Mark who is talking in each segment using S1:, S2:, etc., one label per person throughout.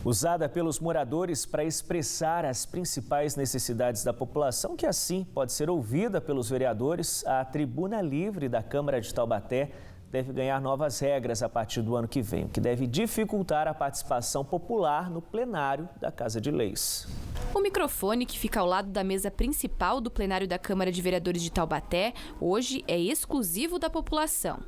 S1: Usada pelos moradores para expressar as principais necessidades da população, que assim pode ser ouvida pelos vereadores, a Tribuna Livre da Câmara de Taubaté deve ganhar novas regras a partir do ano que vem, o que deve dificultar a participação popular no plenário da Casa de Leis.
S2: O microfone, que fica ao lado da mesa principal do plenário da Câmara de Vereadores de Taubaté, hoje é exclusivo da população.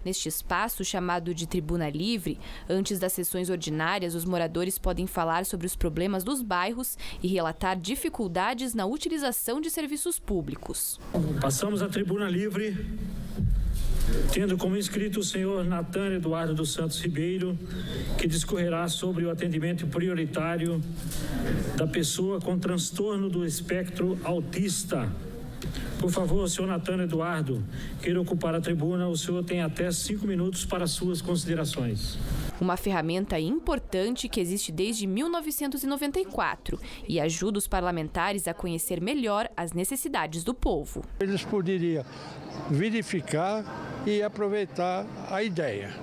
S2: Neste espaço, chamado de Tribuna Livre, antes das sessões ordinárias, os moradores podem falar sobre os problemas dos bairros e relatar dificuldades na utilização de serviços públicos.
S3: Passamos à Tribuna Livre, tendo como inscrito o senhor Natan Eduardo dos Santos Ribeiro, que discorrerá sobre o atendimento prioritário da pessoa com transtorno do espectro autista. Por favor, senhor Natan Eduardo, queira ocupar a tribuna. O senhor tem até 5 minutos para suas considerações.
S2: Uma ferramenta importante que existe desde 1994 e ajuda os parlamentares a conhecer melhor as necessidades do povo.
S4: Eles poderiam verificar e aproveitar a ideia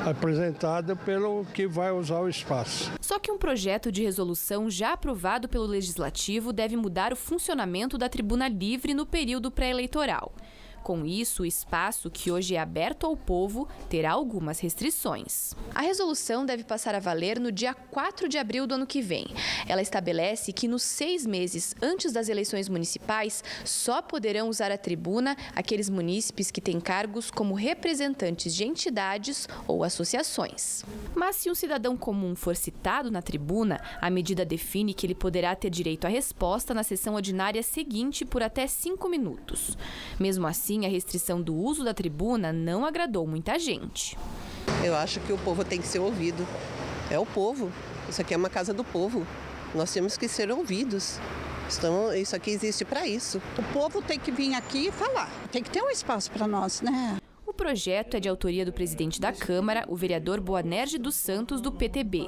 S4: apresentada pelo que vai usar o espaço.
S2: Só que um projeto de resolução já aprovado pelo Legislativo deve mudar o funcionamento da Tribuna Livre no período pré-eleitoral. Com isso, o espaço, que hoje é aberto ao povo, terá algumas restrições. A resolução deve passar a valer no dia 4 de abril do ano que vem. Ela estabelece que nos 6 meses antes das eleições municipais, só poderão usar a tribuna aqueles munícipes que têm cargos como representantes de entidades ou associações. Mas se um cidadão comum for citado na tribuna, a medida define que ele poderá ter direito à resposta na sessão ordinária seguinte por até 5 minutos. Mesmo assim, a restrição do uso da tribuna não agradou muita gente.
S5: Eu acho que o povo tem que ser ouvido. É o povo. Isso aqui é uma casa do povo. Nós temos que ser ouvidos. Então, isso aqui existe para isso.
S6: O povo tem que vir aqui e falar. Tem que ter um espaço para nós, né?
S2: O projeto é de autoria do presidente da Câmara, o vereador Boanerges dos Santos, do PTB.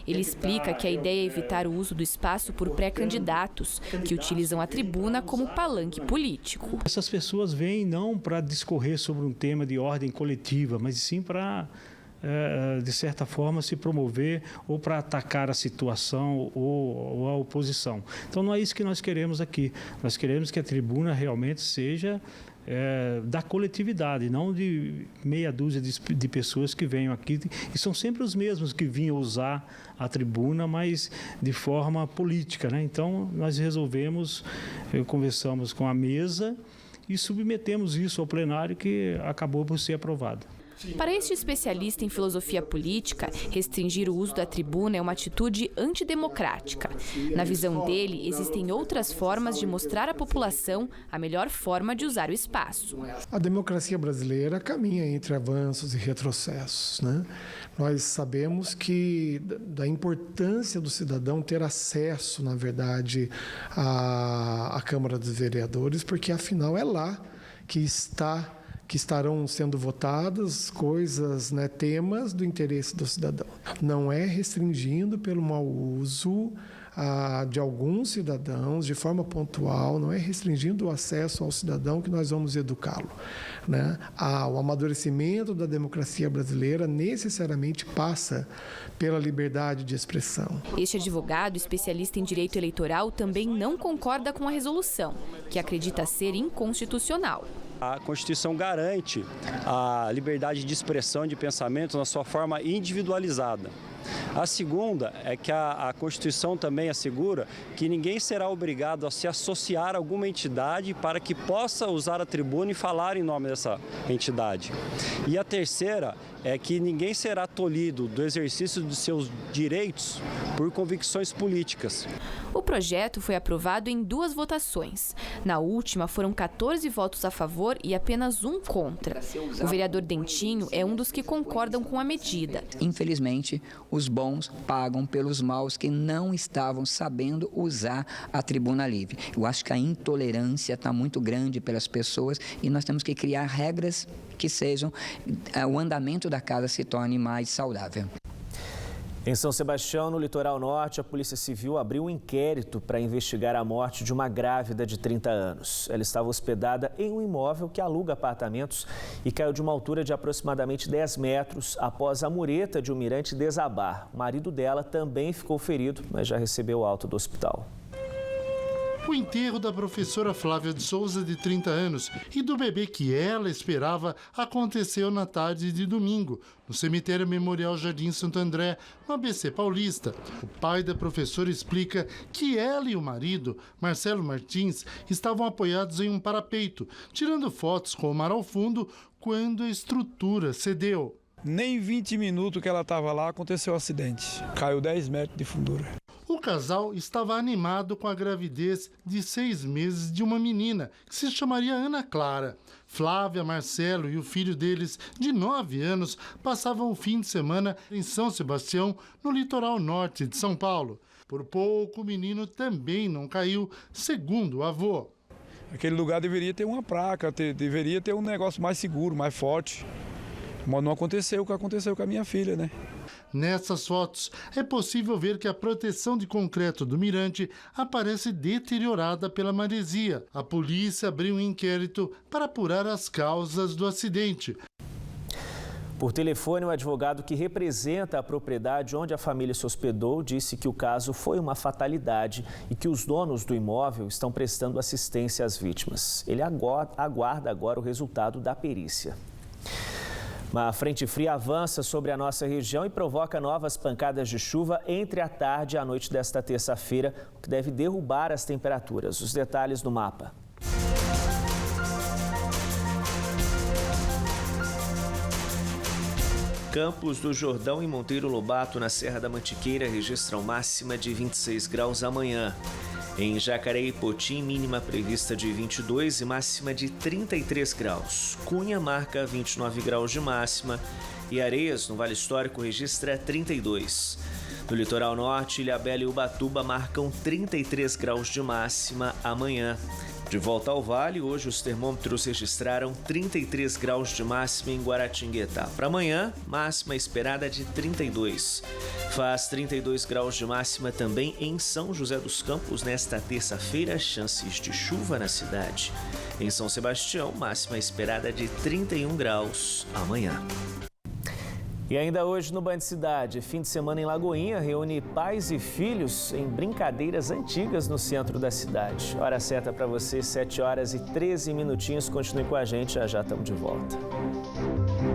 S2: Ele explica que a ideia é evitar o uso do espaço por pré-candidatos, que utilizam a tribuna como palanque político.
S7: Essas pessoas vêm não para discorrer sobre um tema de ordem coletiva, mas sim para, de certa forma, se promover ou para atacar a situação ou a oposição. Então não é isso que nós queremos aqui. Nós queremos que a tribuna realmente seja da coletividade, não de meia dúzia de pessoas que venham aqui. E são sempre os mesmos que vinham usar a tribuna, mas de forma política, né? Então nós conversamos com a mesa e submetemos isso ao plenário, que acabou por ser aprovado.
S2: Para este especialista em filosofia política, restringir o uso da tribuna é uma atitude antidemocrática. Na visão dele, existem outras formas de mostrar à população a melhor forma de usar o espaço.
S8: A democracia brasileira caminha entre avanços e retrocessos, né? Nós sabemos que da importância do cidadão ter acesso, na verdade, à Câmara dos Vereadores, porque afinal é lá que estarão sendo votadas coisas, né, temas do interesse do cidadão. Não é restringindo pelo mau uso de alguns cidadãos de forma pontual, não é restringindo o acesso ao cidadão que nós vamos educá-lo, né? O amadurecimento da democracia brasileira necessariamente passa pela liberdade de expressão.
S2: Este advogado, especialista em direito eleitoral, também não concorda com a resolução, que acredita ser inconstitucional.
S9: A Constituição garante a liberdade de expressão de pensamento na sua forma individualizada. A segunda é que a Constituição também assegura que ninguém será obrigado a se associar a alguma entidade para que possa usar a tribuna e falar em nome dessa entidade. E a terceira é que ninguém será tolhido do exercício de seus direitos por convicções políticas.
S2: O projeto foi aprovado em 2 votações. Na última, foram 14 votos a favor e apenas 1 contra. O vereador Dentinho é um dos que concordam com a medida.
S10: Infelizmente, os bons pagam pelos maus que não estavam sabendo usar a tribuna livre. Eu acho que a intolerância está muito grande pelas pessoas e nós temos que criar regras que sejam o andamento da casa se torne mais saudável.
S1: Em São Sebastião, no litoral norte, a Polícia Civil abriu um inquérito para investigar a morte de uma grávida de 30 anos. Ela estava hospedada em um imóvel que aluga apartamentos e caiu de uma altura de aproximadamente 10 metros após a mureta de um mirante desabar. O marido dela também ficou ferido, mas já recebeu alta do hospital.
S11: O enterro da professora Flávia de Souza, de 30 anos, e do bebê que ela esperava aconteceu na tarde de domingo, no cemitério Memorial Jardim Santo André, no ABC Paulista. O pai da professora explica que ela e o marido, Marcelo Martins, estavam apoiados em um parapeito, tirando fotos com o mar ao fundo, quando a estrutura cedeu.
S12: Nem 20 minutos que ela estava lá, aconteceu o acidente. Caiu 10 metros de fundura.
S11: O casal estava animado com a gravidez de 6 meses de uma menina, que se chamaria Ana Clara. Flávia, Marcelo e o filho deles, de 9 anos, passavam o fim de semana em São Sebastião, no litoral norte de São Paulo. Por pouco, o menino também não caiu, segundo o avô.
S12: Aquele lugar deveria ter uma placa, deveria ter um negócio mais seguro, mais forte. Mas não aconteceu o que aconteceu com a minha filha, né?
S11: Nessas fotos, é possível ver que a proteção de concreto do mirante aparece deteriorada pela maresia. A polícia abriu um inquérito para apurar as causas do acidente.
S1: Por telefone, o advogado que representa a propriedade onde a família se hospedou disse que o caso foi uma fatalidade e que os donos do imóvel estão prestando assistência às vítimas. Ele aguarda agora o resultado da perícia. Uma frente fria avança sobre a nossa região e provoca novas pancadas de chuva entre a tarde e a noite desta terça-feira, o que deve derrubar as temperaturas. Os detalhes no mapa. Campos do Jordão e Monteiro Lobato, na Serra da Mantiqueira, registram máxima de 26 graus amanhã. Em Jacareí e Potim, mínima prevista de 22 e máxima de 33 graus. Cunha marca 29 graus de máxima e Areias, no Vale Histórico, registra 32. No litoral norte, Ilhabela e Ubatuba marcam 33 graus de máxima amanhã. De volta ao vale, hoje os termômetros registraram 33 graus de máxima em Guaratinguetá. Para amanhã, máxima esperada de 32. Faz 32 graus de máxima também em São José dos Campos nesta terça-feira, chances de chuva na cidade. Em São Sebastião, máxima esperada de 31 graus amanhã. E ainda hoje no Band Cidade, fim de semana em Lagoinha reúne pais e filhos em brincadeiras antigas no centro da cidade. Hora certa para você, 7 horas e 13 minutinhos. Continue com a gente, já estamos de volta.